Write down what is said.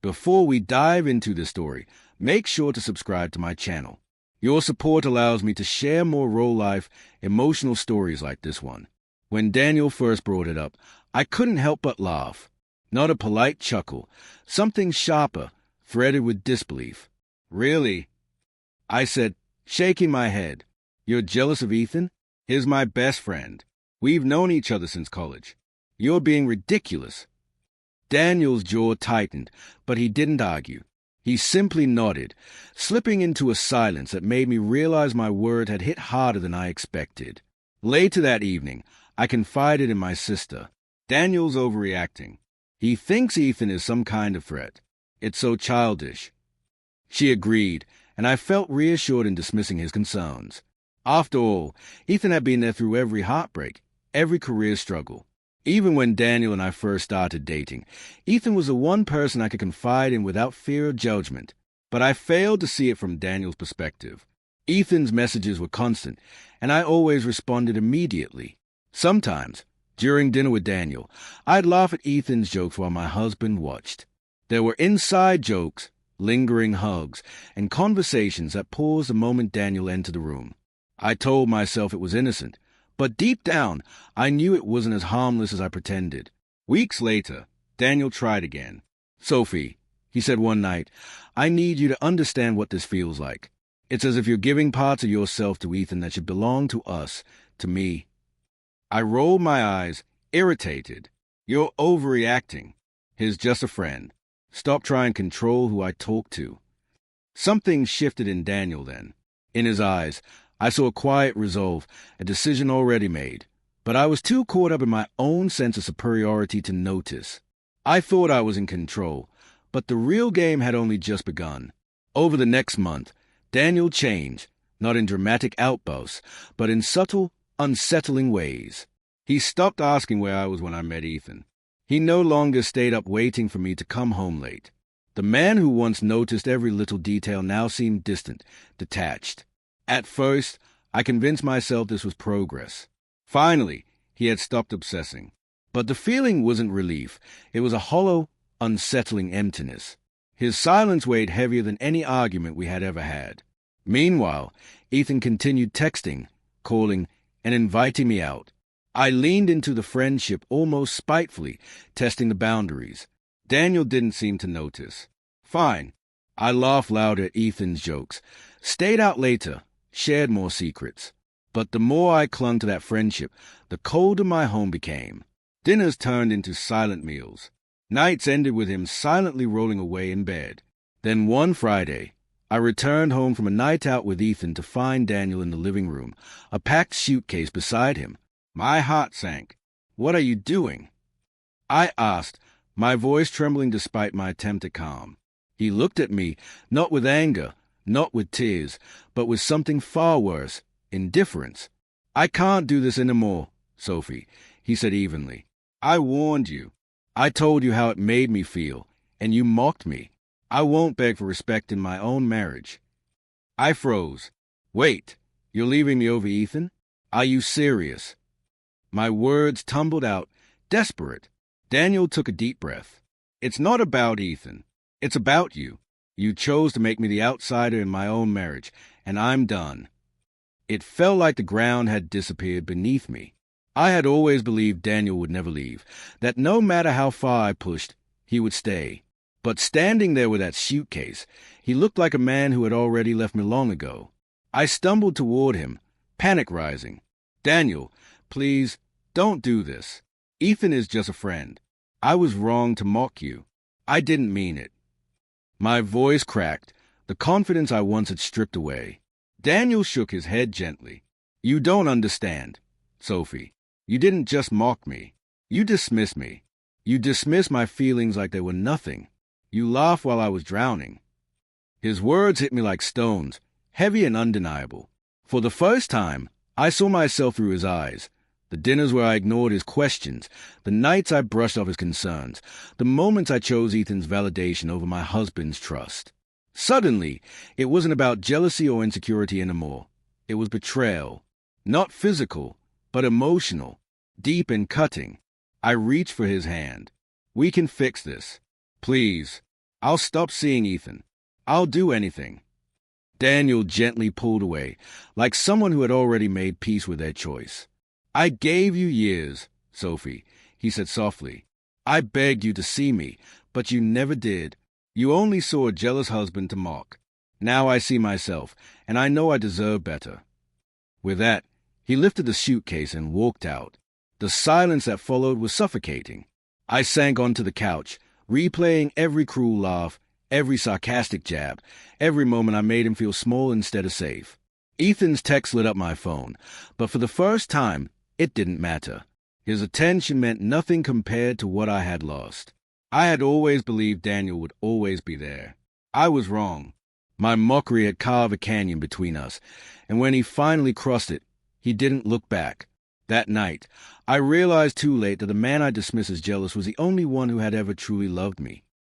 Before we dive into the story, make sure to subscribe to my channel. Your support allows me to share more real-life, emotional stories like this one. When Daniel first brought it up, I couldn't help but laugh. Not a polite chuckle, something sharper, threaded with disbelief. "Really?" I said, shaking my head. "You're jealous of Ethan? He's my best friend. We've known each other since college. You're being ridiculous." Daniel's jaw tightened, but he didn't argue. He simply nodded, slipping into a silence that made me realize my word had hit harder than I expected. Later that evening, I confided in my sister. "Daniel's overreacting. He thinks Ethan is some kind of threat. It's so childish." She agreed, and I felt reassured in dismissing his concerns. After all, Ethan had been there through every heartbreak, every career struggle. Even when Daniel and I first started dating, Ethan was the one person I could confide in without fear of judgment. But I failed to see it from Daniel's perspective. Ethan's messages were constant, and I always responded immediately. Sometimes, during dinner with Daniel, I'd laugh at Ethan's jokes while my husband watched. There were inside jokes, lingering hugs, and conversations that paused the moment Daniel entered the room. I told myself it was innocent, but deep down, I knew it wasn't as harmless as I pretended. Weeks later, Daniel tried again. "Sophie," he said one night, "I need you to understand what this feels like. It's as if you're giving parts of yourself to Ethan that should belong to us, to me." I rolled my eyes, irritated. "You're overreacting. He's just a friend. Stop trying to control who I talk to." Something shifted in Daniel then. In his eyes, I saw a quiet resolve, a decision already made. But I was too caught up in my own sense of superiority to notice. I thought I was in control, but the real game had only just begun. Over the next month, Daniel changed, not in dramatic outbursts, but in subtle, unsettling ways. He stopped asking where I was when I met Ethan. He no longer stayed up waiting for me to come home late. The man who once noticed every little detail now seemed distant, detached. At first, I convinced myself this was progress. Finally, he had stopped obsessing. But the feeling wasn't relief. It was a hollow, unsettling emptiness. His silence weighed heavier than any argument we had ever had. Meanwhile, Ethan continued texting, calling, and inviting me out. I leaned into the friendship almost spitefully, testing the boundaries. Daniel didn't seem to notice. Fine. I laughed louder at Ethan's jokes, stayed out later, shared more secrets. But the more I clung to that friendship, the colder my home became. Dinners turned into silent meals. Nights ended with him silently rolling away in bed. Then one Friday, I returned home from a night out with Ethan to find Daniel in the living room, a packed suitcase beside him. My heart sank. "What are you doing?" I asked, my voice trembling despite my attempt at calm. He looked at me, not with anger, not with tears, but with something far worse, indifference. "I can't do this anymore, Sophie," he said evenly. "I warned you. I told you how it made me feel, and you mocked me. I won't beg for respect in my own marriage." I froze. "Wait, you're leaving me over Ethan? Are you serious?" My words tumbled out, desperate. Daniel took a deep breath. "It's not about Ethan. It's about you. You chose to make me the outsider in my own marriage, and I'm done." It felt like the ground had disappeared beneath me. I had always believed Daniel would never leave, that no matter how far I pushed, he would stay. But standing there with that suitcase, he looked like a man who had already left me long ago. I stumbled toward him, panic rising. "Daniel, please, don't do this. Ethan is just a friend. I was wrong to mock you. I didn't mean it." My voice cracked, the confidence I once had stripped away. Daniel shook his head gently. "You don't understand, Sophie. You didn't just mock me. You dismissed me. You dismissed my feelings like they were nothing. You laughed while I was drowning." His words hit me like stones, heavy and undeniable. For the first time, I saw myself through his eyes. The dinners where I ignored his questions, the nights I brushed off his concerns, the moments I chose Ethan's validation over my husband's trust. Suddenly, it wasn't about jealousy or insecurity anymore. It was betrayal. Not physical, but emotional, deep and cutting. I reached for his hand. "We can fix this. Please." I'll stop seeing Ethan. I'll do anything. Daniel gently pulled away, like someone who had already made peace with their choice. I gave you years, Sophie, he said softly. I begged you to see me, but you never did. You only saw a jealous husband to mock. Now I see myself, and I know I deserve better. With that, he lifted the suitcase and walked out. The silence that followed was suffocating. I sank onto the couch, replaying every cruel laugh, every sarcastic jab, every moment I made him feel small instead of safe. Ethan's text lit up my phone, but for the first time, it didn't matter. His attention meant nothing compared to what I had lost. I had always believed Daniel would always be there. I was wrong. My mockery had carved a canyon between us, and when he finally crossed it, he didn't look back. That night, I realized too late that the man I dismissed as jealous was the only one who had ever truly loved me.